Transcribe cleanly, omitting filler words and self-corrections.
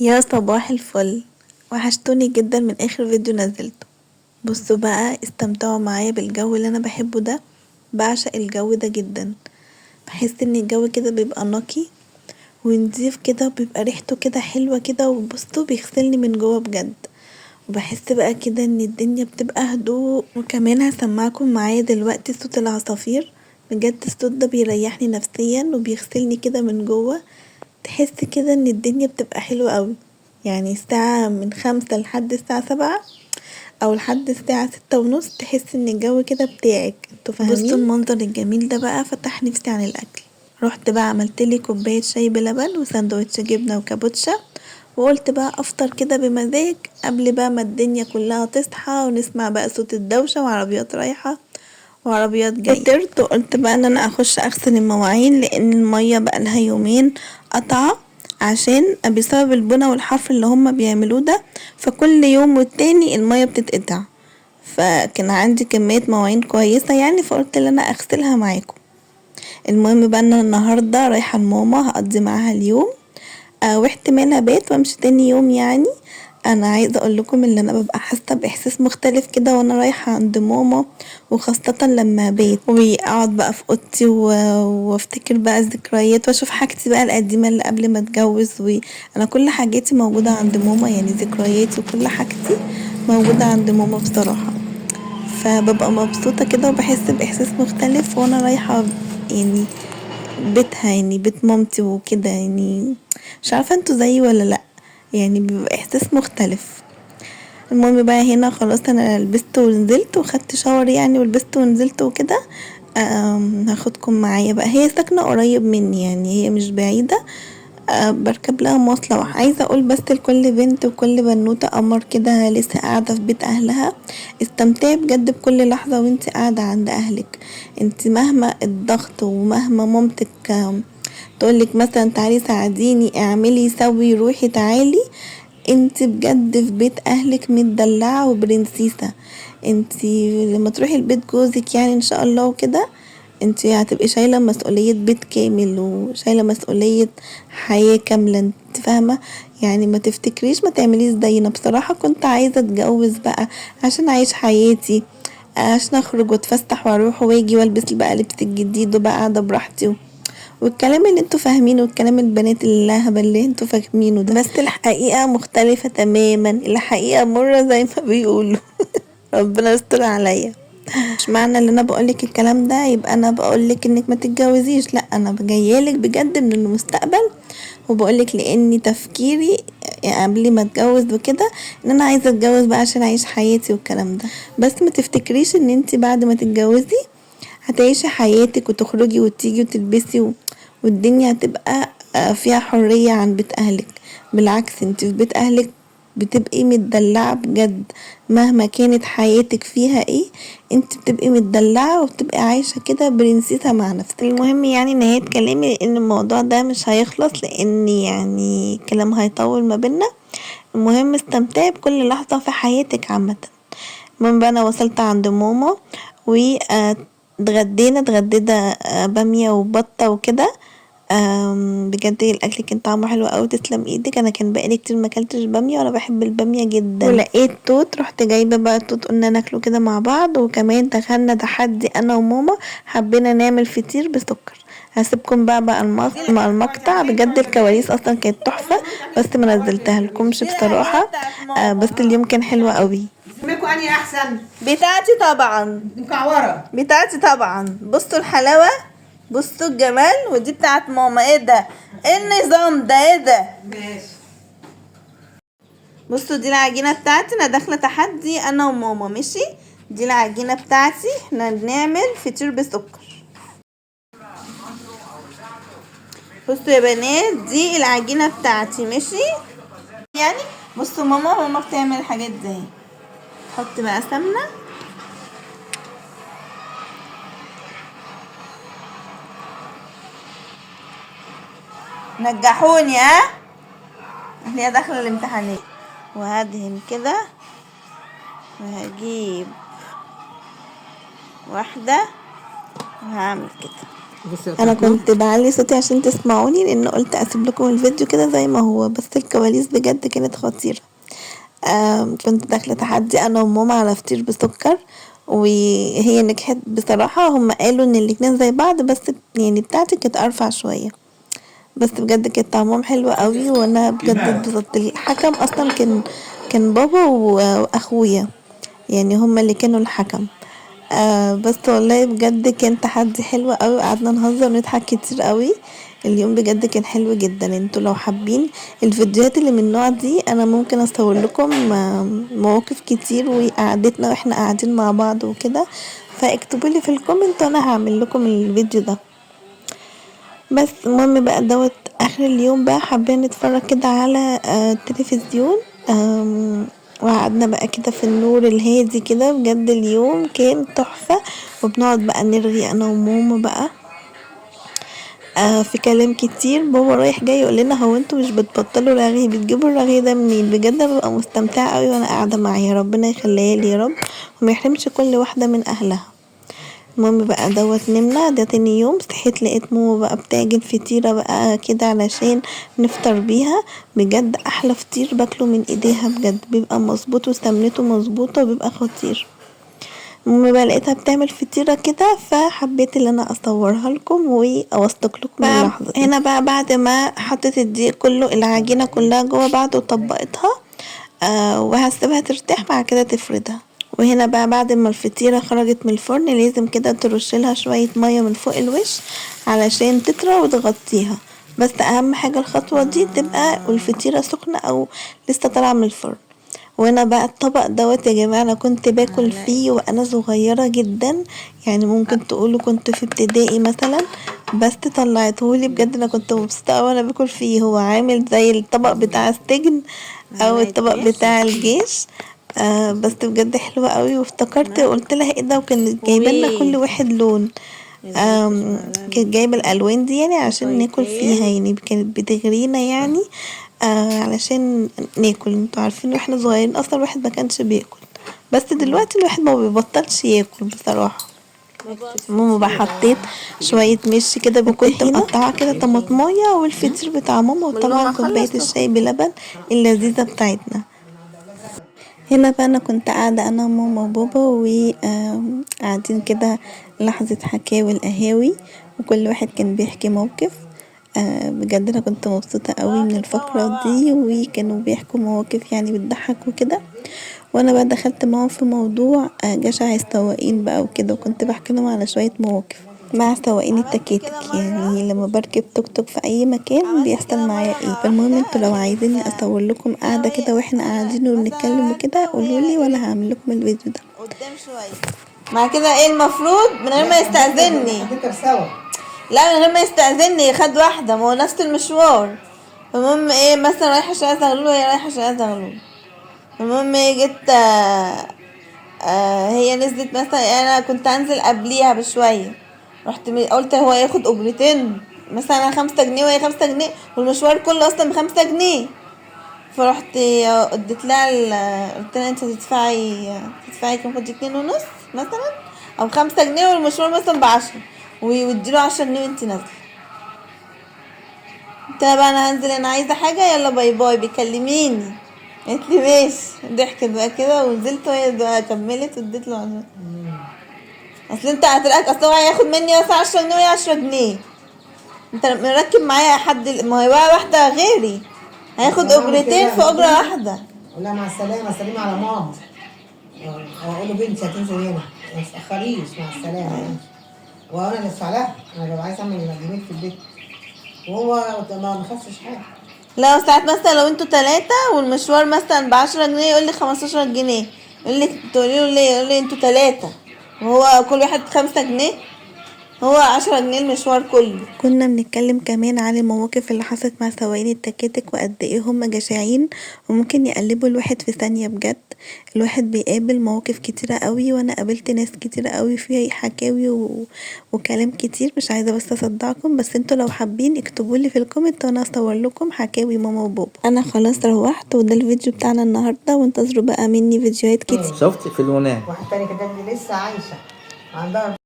يا صباح الفل، وحشتوني جدا من اخر فيديو نزلته. بصوا بقى، استمتعوا معايا بالجو اللي انا بحبه ده. بعشق الجو ده جدا. بحس ان الجو كده بيبقى نقي ونضيف كده، وبيبقى ريحته كده حلوة كده، وبصوا بيغسلني من جوه بجد. وبحس بقى كده ان الدنيا بتبقى هدوء. وكمان هسمعكم معايا دلوقتي صوت العصافير. بجد الصوت ده بيريحني نفسيا وبيغسلني كده من جوه. تحس كده ان الدنيا بتبقى حلوة اوي. يعني الساعة من 5 لحد الساعة 7 او لحد الساعة 6:30 تحس ان الجو كده بتاعك، انتوا فاهمين. بصوا المنظر الجميل ده بقى فتح نفسي عن الاكل. رحت بقى عملتلي كوباية شاي بلبن وساندوتش جبنة وكابوتشا، وقلت بقى افطر كده بمزاج قبل بقى ما الدنيا كلها تصحى ونسمع بقى صوت الدوشة وعربيات رايحة وعربيات جاية. فطرت وقلت بقى ان انا اخش اغسل المواعين، لان المية بقى لها يومين قطعة عشان بسبب البنا والحفر اللي هما بيعملوه ده. فكل يوم والتاني المية بتتقطع، فكان عندي كمية مواعين كويسة يعني، فقلت ان انا اغسلها معاكم. المهم بقى ان أنا النهاردة رايحة لماما هقضي معاها اليوم، واحتمال ابات وامشي تاني يوم يعني. انا عايزه اقول لكم ان انا ببقى حاسه باحساس مختلف كده وانا رايحه عند ماما، وخاصه لما ابات واقعد بقى في اوضتي وافتكر بقى الذكريات واشوف حاجتي بقى القديمه اللي قبل ما اتجوز. وانا كل حاجاتي موجوده عند ماما، يعني ذكرياتي وكل حاجتي موجوده عند ماما بصراحه. فببقى مبسوطه كده وبحس باحساس مختلف وانا رايحه يعني بيتها، يعني بيت مامتي وكده يعني. مش عارفه انتوا زيي ولا لا، يعني بيبقى احساس مختلف. المهم بقى هنا خلاص انا لبست ونزلت وخدت شاور يعني، ولبست ونزلت وكده. هاخدكم معايا بقى، هي ساكنة قريب مني يعني، هي مش بعيدة. بركب لها مواصلة. عايزة اقول بس لكل بنت وكل بنوتة قمر كده لسه قاعدة في بيت اهلها، استمتعي بجد بكل لحظة وانت قاعدة عند اهلك. انت مهما الضغط ومهما مامتك تقولك مثلا تعالي ساعديني اعملي سوي روحي تعالي، انت بجد في بيت اهلك متدلعة وبرنسيسة. انت لما تروحي البيت جوزك يعني ان شاء الله وكده، انت هتبقي شايلة مسؤولية بيت كامل وشايلة مسؤولية حياة كاملة، انت فاهمة. يعني ما تفتكريش ما تعمليش زينا. بصراحة كنت عايزة اتجوز بقى عشان اعيش حياتي، عشان اخرج واتفسح واروح واجي والبس بقى لبس الجديد وبقى قاعدة براحتي والكلام اللي انتوا فاهمينه، والكلام البنات اللهبل اللي انتوا فاهمينه ده. بس الحقيقة مختلفة تماما، الحقيقة مرة زي ما بيقولوا. ربنا يستر عليا. مش معنى ان انا بقولك الكلام ده يبقى انا بقولك انك ما تتجوزيش، لا انا جايالك بجد من المستقبل وبقولك لاني تفكيري قبل ما اتجوز وكده ان انا عايزه اتجوز بقى عشان اعيش حياتي والكلام ده. بس ما تفتكريش ان انت بعد ما تتجوزي هتعيشي حياتك وتخرجي وتيجي وتلبسي والدنيا هتبقى فيها حرية عن بيت اهلك. بالعكس انت في بيت اهلك بتبقي متدلعة بجد، مهما كانت حياتك فيها ايه انت بتبقي متدلعة وبتبقي عايشة كده برنسيسة مع نفسك. المهم يعني نهاية كلامي ان الموضوع ده مش هيخلص، لان يعني كلام هيطول ما بينا. المهم استمتعي بكل لحظة في حياتك عامة. المهم بقى انا وصلت عند ماما و اتغدينا بامية وبطة وكده. بجد الاكل كان طعمه حلو قوي، تسلم ايدك. انا كان بقالي كتير ما اكلتش باميه وانا بحب الباميه جدا. ولقيت توت، رحت جايبه بقى التوت، قلنا ناكله كده مع بعض. وكمان دخلنا تحدي انا وماما، حبينا نعمل فطير بسكر. هسيبكم بقى مع المقطع. بجد الكواليس اصلا كانت تحفه، بس ما نزلتها لكمش بصراحه. بس اليوم كان حلو قوي. اسمكوا اني احسن؟ بتاعتي طبعا، مكعوره بتاعتي طبعا. بصوا الحلاوه، بصوا الجمال. ودي بتاعت ماما. ايه ده؟ ايه النظام ده؟ ايه ده؟ ماشي. بصوا دي العجينه بتاعتي، انا داخله تحدي انا وماما. ماشي، دي العجينه بتاعتي، احنا بنعمل فطير بسكر. بصوا يا بنات دي العجينه بتاعتي. ماشي يعني. بصوا ماما بتعمل الحاجات دي. تحط بقى سمنه، نجحوني ها، هي داخله الامتحانات. وهدهن كده وهجيب واحده وهعمل كده. انا كنت بعلي صوتي عشان تسمعوني، لان قلت اسيب لكم الفيديو كده زي ما هو، بس الكواليس بجد كانت خطيرة. كنت داخلة تحدي انا وماما على فطير بسكر، وهي نجحت بصراحة. هم قالوا ان الاتنين زي بعض، بس يعني بتاعتي كانت ارفع شوية، بس بجد كانت طعمهم حلو قوي، وانا بجد اتبسطت. الحكم اصلا كان بابا واخويا، يعني هما اللي كانوا الحكم. بس والله بجد كان تحدي حلو قوي، وقعدنا نهزر ونضحك كتير قوي. اليوم بجد كان حلو جدا. انتوا لو حابين الفيديوهات اللي من النوع دي، انا ممكن اصور لكم مواقف كتير وقعدتنا واحنا قاعدين مع بعض وكده، فاكتبوا لي في الكومنت وانا هعمل لكم الفيديو ده. بس المهم بقى دوت اخر اليوم بقى حابين نتفرج كده على التلفزيون. وقعدنا بقى كده في النور الهادي كده، بجد اليوم كان تحفة. وبنقعد بقى نرغي انا وماما بقى في كلام كتير. بابا رايح جاي يقول لنا هو انتوا مش بتبطلوا رغي؟ بتجيبوا الرغي ده منين؟ بجد ببقى مستمتعة قوي وانا قاعدة معايا، ربنا يخليها لي يا رب وما يحرمش كل واحدة من اهلها. المهم بقى دوت نمنا. ده تاني يوم صحيت لقيت ماما بقى بتعجن فطيرة بقى كده علشان نفطر بيها. بجد احلى فطير باكله من ايديها، بجد بيبقى مظبوط وسمنته مظبوطة وبيبقى خطير. المهم بقى لقيتها بتعمل فطيرة كده، فحبيت ان انا اصورها لكم واوثق لكم اللحظة دي. هنا بقى بعد ما حطت الدقيق كله، العجينة كلها جوه بعض وطبقتها، وهسيبها ترتاح، بعد كده تفردها. وهنا بقى بعد ما الفطيرة خرجت من الفرن، لازم كده ترشلها شوية مية من فوق الوش علشان تطرى وتغطيها. بس اهم حاجة الخطوة دي تبقى والفطيرة سخنة او لسه طالعة من الفرن. وهنا بقى الطبق دوت يا جماعة انا كنت باكل فيه وانا صغيرة جدا، يعني ممكن تقولوا كنت في ابتدائي مثلا، بس طلعتهولي بجد انا كنت مبسوطة وانا باكل فيه. هو عامل زي الطبق بتاع السجن او الطبق بتاع الجيش. بس بجد حلوة قوي. وافتكرت قلت لها ايه ده، وكانت جايبه لنا كل واحد لون. كانت جايبه الالوان دي يعني عشان ناكل فيها، يعني كانت بتغرينا يعني علشان ناكل. انتوا عارفين واحنا صغيرين اصلا الواحد ما كانش بياكل، بس دلوقتي الواحد ما بيبطلش ياكل بصراحه. ماما بقى حطيت شويه مش كده، وكنت مقطعه كده طماطمايه والفطير بتاع ماما، وطبعا كوبايه الشاي بلبن اللذيذه بتاعتنا. هنا بقى انا كنت قاعدة انا وماما وبابا وقاعدين كده لحظة حكاوي القهاوي، وكل واحد كان بيحكي موقف. بجد انا كنت مبسوطة قوي من الفقرة دي، وكانوا بيحكوا مواقف يعني بتضحك وكده. وانا بقى دخلت معاهم في موضوع جشع السواقين بقى وكده، وكنت بحكي لهم على شوية مواقف مع سواقين التكاتك، يعني لما بركب توك توك في اي مكان بيحصل معايا ايه. فالمهم انتوا لو عايزيني اصور لكم قاعده كده واحنا قاعدين وبنتكلم وكده قولولي وانا هعمل لكم الفيديو ده قدام شويه. مع كده ايه المفروض من غير ما يستأذني؟ لا من غير ما يستأذني، خد واحده، ما هو نفس المشوار. المهم ايه، مثلا رايحه شقه زغلول وهي رايحه شقه زغلول. المهم ايه، جيت هي نزلت مثلا، انا كنت انزل قبليها بشويه، رحت قلت هو ياخد اجرتين مثلا 5 جنيه وهي 5 جنيه، والمشوار كله اصلا ب5 جنيه. فرحت اديت لها قلت لها انت تدفعي كام، خدي 2.5 مثلا او 5 جنيه، والمشوار مثلا ب10، ويديله 10 جنيه وانت نازله. قلت لها بقى انا هنزل، انا عايزه حاجه، يلا باي باي، بيكلميني. قالت لي ماشي. ضحكت بقى كده ونزلت، وهي بقى كملت واديت له 10. اصل انت هتلاقيك، اصل هو هياخد مني مثلا 10 جنيه وهي 10 جنيه. انت مركب معايا حد، ما هي بقى واحدة غيري هياخد اجرتين في اجرة واحدة. لا مع السلامة، سلمي على ماما. اقول له بنتي هتنزل هنا، ما تتأخريش، مع السلامة. وانا اللي ادفع لها، انا لو عايزة اعمل جميل في البيت، وهو ما خسش حاجة. لا ساعات مثلا لو انتوا 3 والمشوار مثلا ب10 جنيه، يقول لي 15 جنيه، يقول لك تقولي له ليه، يقول لي انتوا 3 وهو كل واحد 5 جنيه، هو 10 جنيه المشوار كله. كنا بنتكلم كمان عن المواقف اللي حصلت مع سواقين التكاتك، وقد ايه هم جشعين وممكن يقلبوا الواحد في ثانية. بجد الواحد بيقابل مواقف كتيرة قوي، وانا قابلت ناس كتيرة قوي فيها حكاوي وكلام كتير، مش عايزة بس اصدعكم. بس انتوا لو حابين اكتبولي في الكومنت وانا اصور لكم حكاوي ماما وبابا. انا خلاص روحت، وده الفيديو بتاعنا النهاردة، وانتظروا بقى مني فيديوهات كتير. شفت في الونان واحد تاني كده لسه عايشة عندها